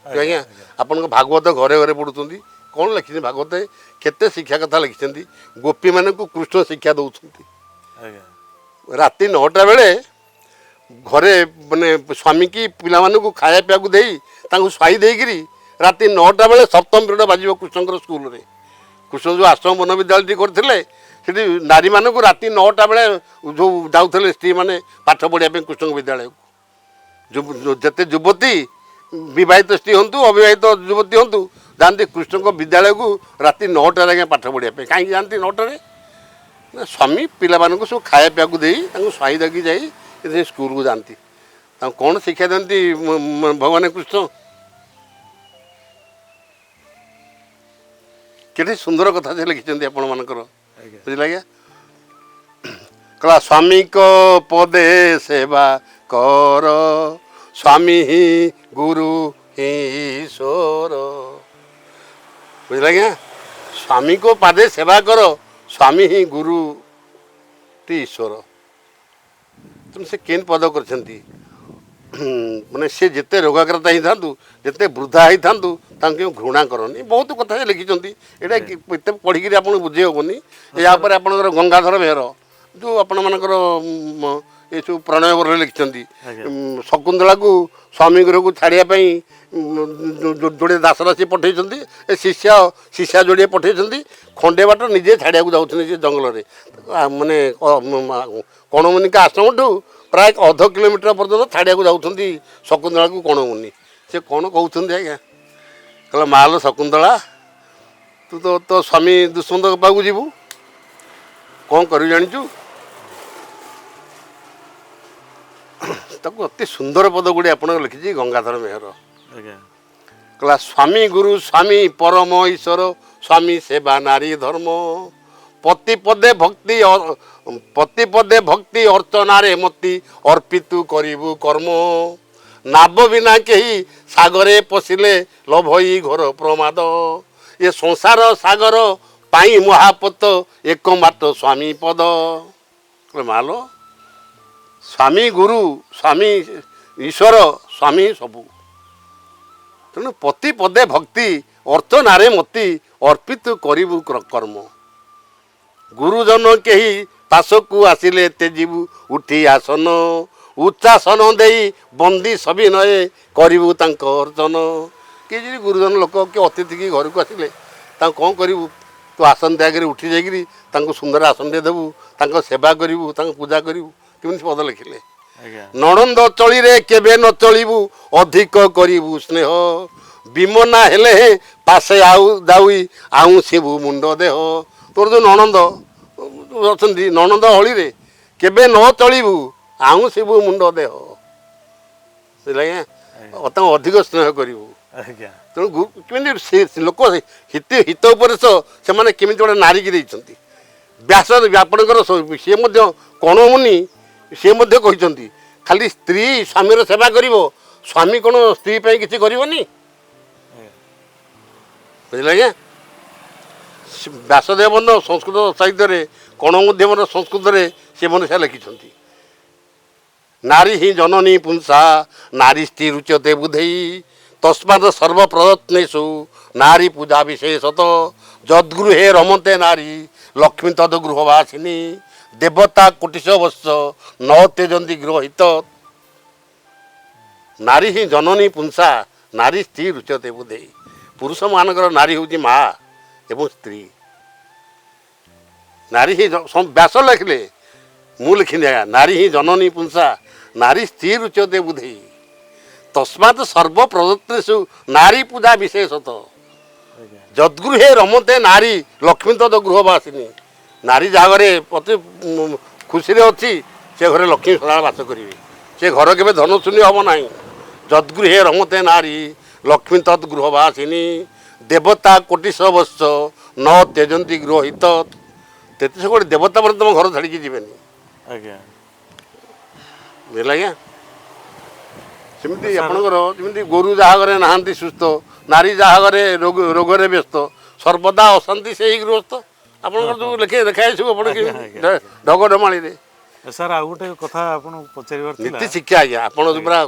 आज्ञा आपण भागवत घरे घरे पढ़ुं कौन लिखी भागवत केते शिक्षा कथा लिखिं गोपी मान कृष्ण शिक्षा दौरान राति 9टा बेले घरे माने स्वामी की पिला मानू खाया पिया को देई तांको स्वाई देकरी राति 9टा बेले सप्तम पीरियड बाजिबो कृष्णकर स्कूल रे कृष्ण जो आश्रम वन विद्यालय करते से नारी मानक राति 9टा बेले जो जाऊे स्त्री मैंने पाठ पढ़ाई कृष्ण विद्यालय को जो जिते युवती विवाहित स्त्री हूँ अविवाहित युवती हूँ जाती कृष्ण विद्यालय को राति 9टार आज्ञा पाठ पढ़ाई कहीं जाती 9टारे स्वामी पिला मानक सब खाया पिया को देई स्वाई देकी जाई स्कूल को जाती कौन शिक्षा दिखती भगवान कृष्ण के सुंदर कथा से लिखिं आपण मानकर बुझल आज्ञा कला स्वामी को पदे सेवा कर स्वामी ही गुरु ही ईश्वर बुझल आज्ञा स्वामी को पादे सेवा कर स्वामी ही गुरु टी ईश्वर तुम से केन पद कर ମାନେ ସେ ଯେତେ ରୋଗାଗ୍ରସ୍ତ ହେଇଥାନ୍ତୁ ଯେତେ ବୃଦ୍ଧା ହେଇଥାନ୍ତୁ ତାଙ୍କୁ କେଉଁ ଘୃଣା କରନି ବହୁତ କଥା ସେ ଲେଖିଛନ୍ତି। ଏଇଟା ଏତେ ପଢ଼ିକିରି ଆପଣଙ୍କୁ ବୁଝେଇ ହେବନି। ଏହା ପରେ ଆପଣଙ୍କର ଗଙ୍ଗାଧର ମେହର ଯେଉଁ ଆପଣମାନଙ୍କର ଏସବୁ ପ୍ରଣୟବରରେ ଲେଖିଛନ୍ତି।
ଆଜ୍ଞା
ଶକୁନ୍ତଳାକୁ ସ୍ୱାମୀ ଗୃହକୁ ଛାଡ଼ିବା ପାଇଁ ଯୋଡ଼ିଏ ଦାସରାଶି ପଠାଇଛନ୍ତି। ଏ ଶିଷ୍ୟା ଯୋଡ଼ିଏ ପଠାଇଛନ୍ତି। ଖଣ୍ଡେ ବାଟ ନିଜେ ଛାଡ଼ିବାକୁ ଯାଉଛନ୍ତି ସେ ଜଙ୍ଗଲରେ। ମାନେ କଣମୁନିକା ଆଶ୍ରମଠୁ ପ୍ରାୟ ଅଧ କିଲୋମିଟର ପର୍ଯ୍ୟନ୍ତ ଛାଡ଼ିବାକୁ ଯାଉଛନ୍ତି ଶକୁନ୍ତଳାକୁ କଣମୁନି। ସେ କ'ଣ କହୁଛନ୍ତି ଆଜ୍ଞା, କହିଲା ମାଲୋ ଶକୁନ୍ତଳା ତୁ ତ ତୋ ସ୍ୱାମୀ ଦୁଷ୍ମନ୍ତ ପାଖକୁ ଯିବୁ, କ'ଣ କରିବୁ ଜାଣିଛୁ? ତାକୁ ଅତି ସୁନ୍ଦର ପଦ ଗୁଡ଼ିଏ ଆପଣଙ୍କ ଲେଖିଛି ଗଙ୍ଗାଧର ମେହର।
ଆଜ୍ଞା
କହିଲା ସ୍ୱାମୀ ଗୁରୁ ସ୍ୱାମୀ ପରମ ଈଶ୍ୱର ସ୍ୱାମୀ ସେବା ନାରୀ ଧର୍ମ ପତିପଦେ ଭକ୍ତି ଅର୍ଚ୍ଚନାରେ ମତି ଅର୍ପିତୁ କରିବୁ କର୍ମ ନାବ ବିନା କେହି ସାଗରେ ପଶିଲେ ଲଭଇ ଘୋର ପ୍ରମାଦ ଏ ସଂସାର ସାଗର ପାଇଁ ମହାପତ ଏକମାତ୍ର ସ୍ୱାମୀ ପଦ। ମାଲୋ ସ୍ୱାମୀ ଗୁରୁ ସ୍ୱାମୀ ଈଶ୍ୱର ସ୍ୱାମୀ ସବୁ, ତେଣୁ ପତି ପଦେ ଭକ୍ତି ଅର୍ଚ୍ଚନାରେ ମତି ଅର୍ପିତ କରିବୁ କର୍ମ ଗୁରୁଜନ କେହି ପାଶକୁ ଆସିଲେ ତେଜିବୁ ଉଠି ଆସନ ଉଚ୍ଚାସନ ଦେଇ ବନ୍ଦୀ ସବିନଏ କରିବୁ ତାଙ୍କ ଅର୍ଜନ। କିଏ ଯଦି ଗୁରୁଜନ ଲୋକ କି ଅତିଥି କି ଘରକୁ ଆସିଲେ ତାଙ୍କୁ କ'ଣ କରିବୁ? ତୁ ଆସନ ତ୍ୟାଗରେ ଉଠି ଯାଇକିରି ତାଙ୍କୁ ସୁନ୍ଦର ଆସନଟେ ଦେବୁ, ତାଙ୍କ ସେବା କରିବୁ, ତାଙ୍କୁ ପୂଜା କରିବୁ। କେମିତି ପଦ ଲେଖିଲେ।
ଆଜ୍ଞା
ନଣନ୍ଦ ଚଳିରେ କେବେ ନ ଚଳିବୁ ଅଧିକ କରିବୁ ସ୍ନେହ ବିମନା ହେଲେ ପାଶେ ଆଉ ଦାଉଇ ଆଉଁସିବୁ ମୁଣ୍ଡ ଦେହ। ତୋର ଯେଉଁ ନଣନ୍ଦ ଅଛନ୍ତି ନଣନ୍ଦ ହଳିରେ କେବେ ନ ଚଳିବୁ ଆଉଁସିବୁ ମୁଣ୍ଡ ଦେହ। ଆଜ୍ଞା ତାଙ୍କୁ ଅଧିକ ସ୍ନେହ କରିବୁ।
ଆଜ୍ଞା
ତେଣୁ କେମିତି ସେ ଲୋକ ହିତ ଉପଦେଶ ସେମାନେ କେମିତି ଗୋଟେ ନାରୀକି ଦେଇଛନ୍ତି। ବ୍ୟାସ ଆପଣଙ୍କର ସିଏ ମଧ୍ୟ କଣମୁନି ସିଏ ମଧ୍ୟ କହିଛନ୍ତି ଖାଲି ସ୍ତ୍ରୀ ସ୍ୱାମୀର ସେବା କରିବ, ସ୍ୱାମୀ କ'ଣ ସ୍ତ୍ରୀ ପାଇଁ କିଛି କରିବନି? ବୁଝିଲେ ଆଜ୍ଞା। ବ୍ୟାସଦେବନ ସଂସ୍କୃତ ସାହିତ୍ୟରେ କଣମଧ୍ୟମର ସଂସ୍କୃତରେ ସେ ମନୁଷ୍ୟ ଲେଖିଛନ୍ତି ନାରୀ ହିଁ ଜନନୀ ପୁଂସା ନାରୀ ସ୍ତ୍ରୀ ରୁଚତେ ବୁଧେଇ ତସ୍ମାତ୍ ସର୍ବପ୍ରୟତ୍ନେଷୁ ନାରୀ ପୂଜା ବିଶେଷତ ଯଦ୍ଗୃହେ ରମତେ ନାରୀ ଲକ୍ଷ୍ମୀ ତଦ୍ ଗୃହବାସିନୀ ଦେବତା କୋଟିଶ ବର୍ଷ ନ ତେଜନ୍ତି ଗୃହହିତ। ନାରୀ ହିଁ ଜନନୀ ପୁଂସା ନାରୀ ସ୍ତ୍ରୀ ରୁଚତେ ବୁଧେଇ। ପୁରୁଷମାନଙ୍କର ନାରୀ ହେଉଛି ମା ଏବଂ ସ୍ତ୍ରୀ। ନାରୀ ହିଁ ବ୍ୟାସ ଲେଖିଲେ, ମୁଁ ଲେଖିନି ଆଜ୍ଞା। ନାରୀ ହିଁ ଜନନୀ ପୁଂସା ନାରୀ ସ୍ତ୍ରୀ ରୁଚତେ ବୁଧେଇ ତସ୍ମାତ୍ ସର୍ବପ୍ରୟତ୍ନେଷୁ ନାରୀ ପୂଜା ବିଶେଷତ ଯଦ୍ଗୃହେ ରମତେ ନାରୀ ଲକ୍ଷ୍ମୀ ତଦ୍ ଗୃହବାସିନୀ। ନାରୀ ଯାହା ଘରେ ଅତି ଖୁସିରେ ଅଛି ସେ ଘରେ ଲକ୍ଷ୍ମୀ ସଦାବେଳେ ବାସ କରିବେ। ସେ ଘର କେବେ ଧନଶୂନ୍ୟ ହେବ ନାହିଁ। ଯଦ୍ଗୃହେ ରମତେ ନାରୀ ଲକ୍ଷ୍ମୀ ତଦ୍ ଗୃହବାସିନୀ ଦେବତା କୋଟିଶ ବର୍ଷ ନ ତେଜନ୍ତି ଗୃହହିତ। 33 କୋଟି ଦେବତା ପରେ ତୁମ ଘର ଛାଡ଼ିକି ଯିବେନି।
ଆଜ୍ଞା
ବୁଝିଲେ ଆଜ୍ଞା। ସେମିତି ଆପଣଙ୍କର ଯେମିତି ଗୋରୁ ଯାହା ଘରେ ନାହାନ୍ତି ସୁସ୍ଥ, ନାରୀ ଯାହା ଘରେ ରୋଗରେ ବ୍ୟସ୍ତ, ସର୍ବଦା ଅଶାନ୍ତି ସେହି ଗୃହସ୍ଥ। ଆପଣଙ୍କର ଯେଉଁ ଲେଖାଏ ସବୁ ଆପଣ ଢଗଢମାଳିରେ।
ସାର୍ ଆଉ ଗୋଟେ କଥା ଆପଣଙ୍କୁ ପଚାରିବାର ଥିଲା।
ନୀତି ଶିକ୍ଷା ଆଜ୍ଞା ଆପଣ ଯେଉଁ ପୁରା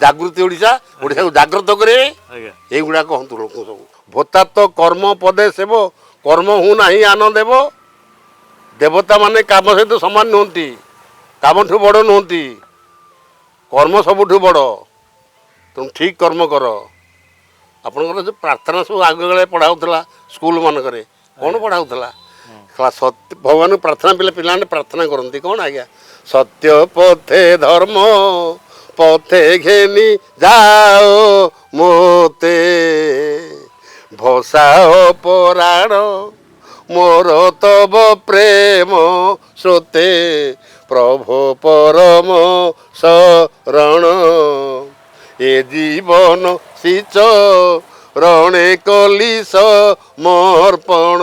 ଜାଗୃତି ଓଡ଼ିଶାକୁ ଜାଗ୍ରତ କରିବେ
ଆଜ୍ଞା
ଏଇଗୁଡ଼ାକ କହନ୍ତୁ ଲୋକଙ୍କୁ ସବୁ। ଭୋତାତ କର୍ମ ପଦେ ସେବ କର୍ମ ହଉ ନାହିଁ ଆନ ଦେବ। ଦେବତା ମାନେ କାମ ସହିତ ସମାନ ନୁହନ୍ତି, କାମଠୁ ବଡ଼ ନୁହନ୍ତି, କର୍ମ ସବୁଠୁ ବଡ଼। ତେଣୁ ଠିକ୍ କର୍ମ କର। ଆପଣଙ୍କର ଯେଉଁ ପ୍ରାର୍ଥନା ସବୁ ଆଗବେଳେ ପଢ଼ା ହେଉଥିଲା ସ୍କୁଲ ମାନଙ୍କରେ କ'ଣ ପଢ଼ା ହେଉଥିଲା? ଭଗବାନଙ୍କୁ ପ୍ରାର୍ଥନା ପିଲାମାନେ ପ୍ରାର୍ଥନା କରନ୍ତି କ'ଣ ଆଜ୍ଞା? ସତ୍ୟ ପଥେ ଧର୍ମ ପଥେ ଘେନି ଯାଅ ମୋତେ ଭସାଅ ପରାଣ ମୋର ତବ ପ୍ରେମ ସ୍ରୋତେ ପ୍ରଭୁ ପରମ ଶରଣ ଏ ଜୀବନ ସିଚ ରଣେ କଲି ସମର୍ପଣ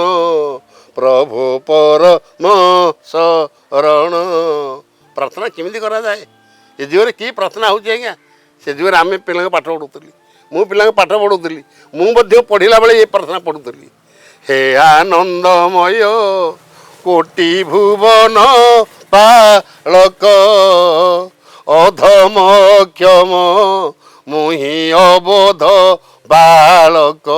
ପ୍ରଭୁ ପରମ ଶରଣ। ପ୍ରାର୍ଥନା କେମିତି କରାଯାଏ? ଏ ଯୁଗରେ କି ପ୍ରାର୍ଥନା ହେଉଛି ଆଜ୍ଞା? ସେ ଯୁଗରେ ଆମେ ପିଲାଙ୍କୁ ପାଠ ପଢ଼ୁଥିଲି, ମୁଁ ପିଲାଙ୍କୁ ପାଠ ପଢ଼ୁଥିଲି, ମୁଁ ମଧ୍ୟ ପଢ଼ିଲା ବେଳେ ଏ ପ୍ରାର୍ଥନା ପଢ଼ୁଥିଲି। ହେ ଆନନ୍ଦମୟ କୋଟି ଭୁବନ ପାଳକ ଅଧମ କ୍ଷମ ମୁହିଁ ଅବୋଧ ବାଳକ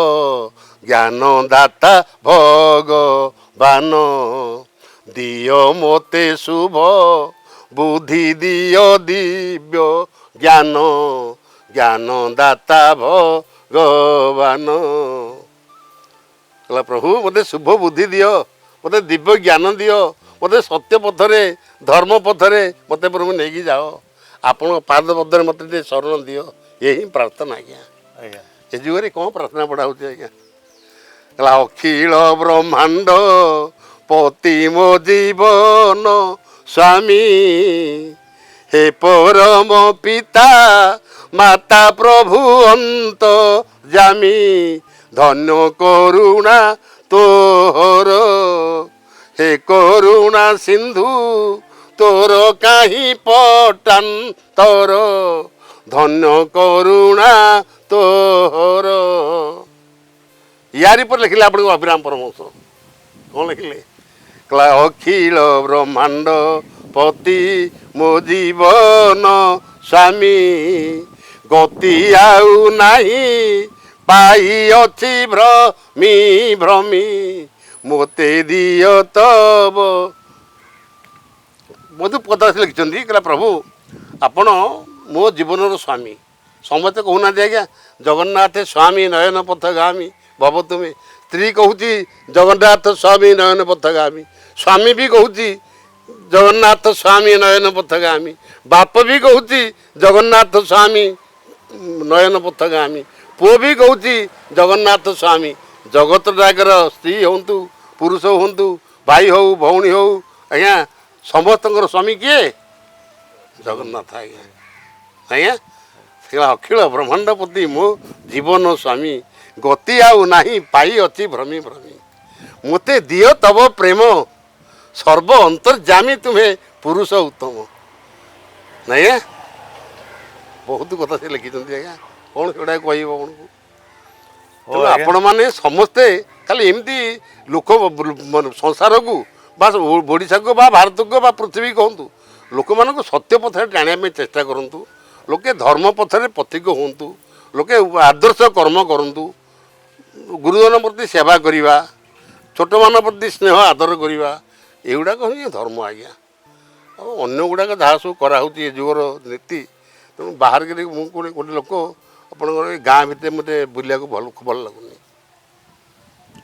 ଜ୍ଞାନ ଦାତା ଭଗବାନ ଦିଅ ମୋତେ ଶୁଭ ବୁଦ୍ଧି ଦିଅ ଦିବ୍ୟ ଜ୍ଞାନ ଜ୍ଞାନ ଦାତା ଭଗବାନ। କହିଲା ପ୍ରଭୁ ମୋତେ ଶୁଭ ବୁଦ୍ଧି ଦିଅ, ମୋତେ ଦିବ୍ୟ ଜ୍ଞାନ ଦିଅ, ମୋତେ ସତ୍ୟ ପଥରେ ଧର୍ମ ପଥରେ ମୋତେ ପ୍ରଭୁ ନେଇକି ଯାଅ, ଆପଣଙ୍କ ପାଦ ପଦରେ ମୋତେ ଟିକେ ଶରଣ ଦିଅ। ଏ ହିଁ ପ୍ରାର୍ଥନା ଆଜ୍ଞା।
ଆଜ୍ଞା
ଏ ଯୁଗରେ କ'ଣ ପ୍ରାର୍ଥନା ପଢ଼ା ହେଉଛି ଆଜ୍ଞା? ହେଲା ଅଖିଳ ବ୍ରହ୍ମାଣ୍ଡ ପତି ମୋ ଜୀବନ ସ୍ୱାମୀ ହେ ପରମ ପିତା ମାତା ପ୍ରଭୁ ଅନ୍ତ ଜାମି ଧନ୍ୟ କରୁଣା ତୋର ହେ କରୁଣା ସିନ୍ଧୁ ତୋର କାହିଁ ପଟାନ୍ତର ଧନ୍ୟ କରୁଣା ତୋର। ୟାରି ପରେ ଲେଖିଲେ ଆପଣଙ୍କୁ ଅଭିରାମ ପରମହଂସ କ'ଣ ଲେଖିଲେ? କହିଲା ଅଖିଳ ବ୍ରହ୍ମାଣ୍ଡ ପତି ମୋ ଜୀବନ ସ୍ୱାମୀ ଗତି ଆଉ ନାହିଁ ପାଇଅଛି ଭ୍ରମି ଭ୍ରମି ମୋତେ ଦିଅ ତବ ମଧୁ ପଦାର୍ଥ ଲେଖିଛନ୍ତି। କହିଲା ପ୍ରଭୁ ଆପଣ ମୋ ଜୀବନର ସ୍ୱାମୀ। ସମସ୍ତେ କହୁନାହାନ୍ତି ଆଜ୍ଞା ଜଗନ୍ନାଥ ସ୍ୱାମୀ ନୟନ ପଥଗାମୀ ଭବ ତୁମେ। ସ୍ତ୍ରୀ କହୁଛି ଜଗନ୍ନାଥ ସ୍ୱାମୀ ନୟନ ପଥଗାମୀ, ସ୍ୱାମୀ ବି କହୁଛି ଜଗନ୍ନାଥ ସ୍ୱାମୀ ନୟନ ପଥଗାମୀ, ବାପ ବି କହୁଛି ଜଗନ୍ନାଥ ସ୍ୱାମୀ ନୟନ ପଥଗାମୀ, ପୁଅ ବି କହୁଛି ଜଗନ୍ନାଥ ସ୍ୱାମୀ। ଜଗତ ଯାକର ସ୍ତ୍ରୀ ହୁଅନ୍ତୁ ପୁରୁଷ ହୁଅନ୍ତୁ ଭାଇ ହଉ ଭଉଣୀ ହଉ ଆଜ୍ଞା ସମସ୍ତଙ୍କର ସ୍ୱାମୀ କିଏ? ଜଗନ୍ନାଥ ଆଜ୍ଞା। ଆଜ୍ଞା ସେ ଅଖିଳ ବ୍ରହ୍ମାଣ୍ଡପତି ମୋ ଜୀବନ ସ୍ୱାମୀ ଗତି ଆଉ ନାହିଁ ପାଇଅଛି ଭ୍ରମି ଭ୍ରମି ମୋତେ ଦିଅ ତବ ପ୍ରେମ ସର୍ବ ଅନ୍ତର୍ଯାମୀ ତୁମେ ପୁରୁଷ ଉତ୍ତମ। ଆଜ୍ଞା ବହୁତ କଥା ସେ ଲେଖିଛନ୍ତି ଆଜ୍ଞା, କ'ଣ ସେଗୁଡ଼ାକ କହିବ ଆପଣଙ୍କୁ?
ହଉ
ତେଣୁ
ଆଜ୍ଞା
ଆପଣମାନେ ସମସ୍ତେ ଖାଲି ଏମିତି ଲୋକ ସଂସାରକୁ ବା ଓଡ଼ିଶାକୁ ବା ଭାରତକୁ ବା ପୃଥିବୀ କୁହନ୍ତୁ ଲୋକମାନଙ୍କୁ ସତ୍ୟ ପଥରେ ଟାଣିବା ପାଇଁ ଚେଷ୍ଟା କରନ୍ତୁ। ଲୋକେ ଧର୍ମ ପଥରେ ପଥିକ ହୁଅନ୍ତୁ, ଲୋକେ ଆଦର୍ଶ କର୍ମ କରନ୍ତୁ, ଗୁରୁଜନ ପ୍ରତି ସେବା କରିବା, ଛୋଟମାନଙ୍କ ପ୍ରତି ସ୍ନେହ ଆଦର କରିବା, ଏଗୁଡ଼ାକ ହିଁ ଧର୍ମ ଆଜ୍ଞା। ଆଉ ଅନ୍ୟ ଗୁଡ଼ାକ ଯାହା ସବୁ କରାହେଉଛି ଏ ଯୁଗର ନୀତି। ତେଣୁ ବାହାରକୁ ମୁଁ ଗୋଟେ ଲୋକ ଆପଣଙ୍କର ଏ ଗାଁ ଭିତରେ ମୋତେ ବୁଲିବାକୁ ଭଲ ଲାଗୁନି,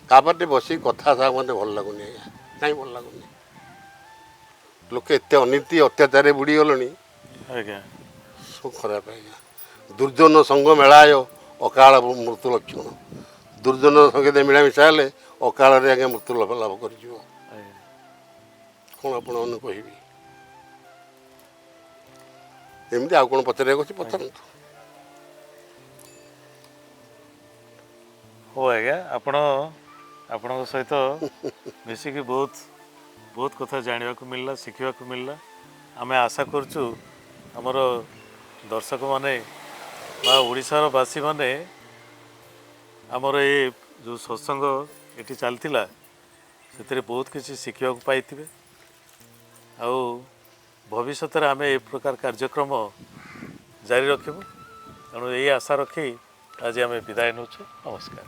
କାହା ପାଖରେ ବସିକି କଥା ହେବା ମୋତେ ଭଲ ଲାଗୁନି ଆଜ୍ଞା। କାହିଁ ଭଲ ଲାଗୁନି? ଲୋକେ ଏତେ ଅନୀତି ଅତ୍ୟାଚାରରେ ବୁଡ଼ିଗଲେଣି,
ଆଜ୍ଞା
ସବୁ ଖରାପ ଆଜ୍ଞା। ଦୁର୍ଜନ ସଙ୍ଗ ମେଳାୟ ଅକାଳ ମୃତ୍ୟୁ ଲକ୍ଷଣ। ଦୁର୍ଜନ ସଙ୍ଗେ ମିଳାମିଶା ହେଲେ ଅକାଳରେ ଆଜ୍ଞା ମୃତ୍ୟୁ ଲାଭ କରିଯିବ।
ଆଜ୍ଞା
କ'ଣ ଆପଣମାନଙ୍କୁ କହିବି? ଏମିତି ଆଉ କ'ଣ ପଚାରିବାକୁ ଅଛି ପଚାରନ୍ତୁ।
ହଉ ଆଜ୍ଞା ଆପଣଙ୍କ ସହିତ ମିଶିକି ବହୁତ କଥା ଜାଣିବାକୁ ମିଳିଲା, ଶିଖିବାକୁ ମିଳିଲା। ଆମେ ଆଶା କରୁଛୁ ଆମର ଦର୍ଶକମାନେ ବା ଓଡ଼ିଶାର ବାସୀମାନେ ଆମର ଏ ଯେଉଁ ସତ୍ସଙ୍ଗ ଏଠି ଚାଲିଥିଲା ସେଥିରେ ବହୁତ କିଛି ଶିଖିବାକୁ ପାଇଥିବେ। ଆଉ ଭବିଷ୍ୟତରେ ଆମେ ଏ ପ୍ରକାର କାର୍ଯ୍ୟକ୍ରମ ଜାରି ରଖିବୁ। ତେଣୁ ଏଇ ଆଶା ରଖି ଆଜି ଆମେ ବିଦାୟ ନେଉଛୁ। ନମସ୍କାର।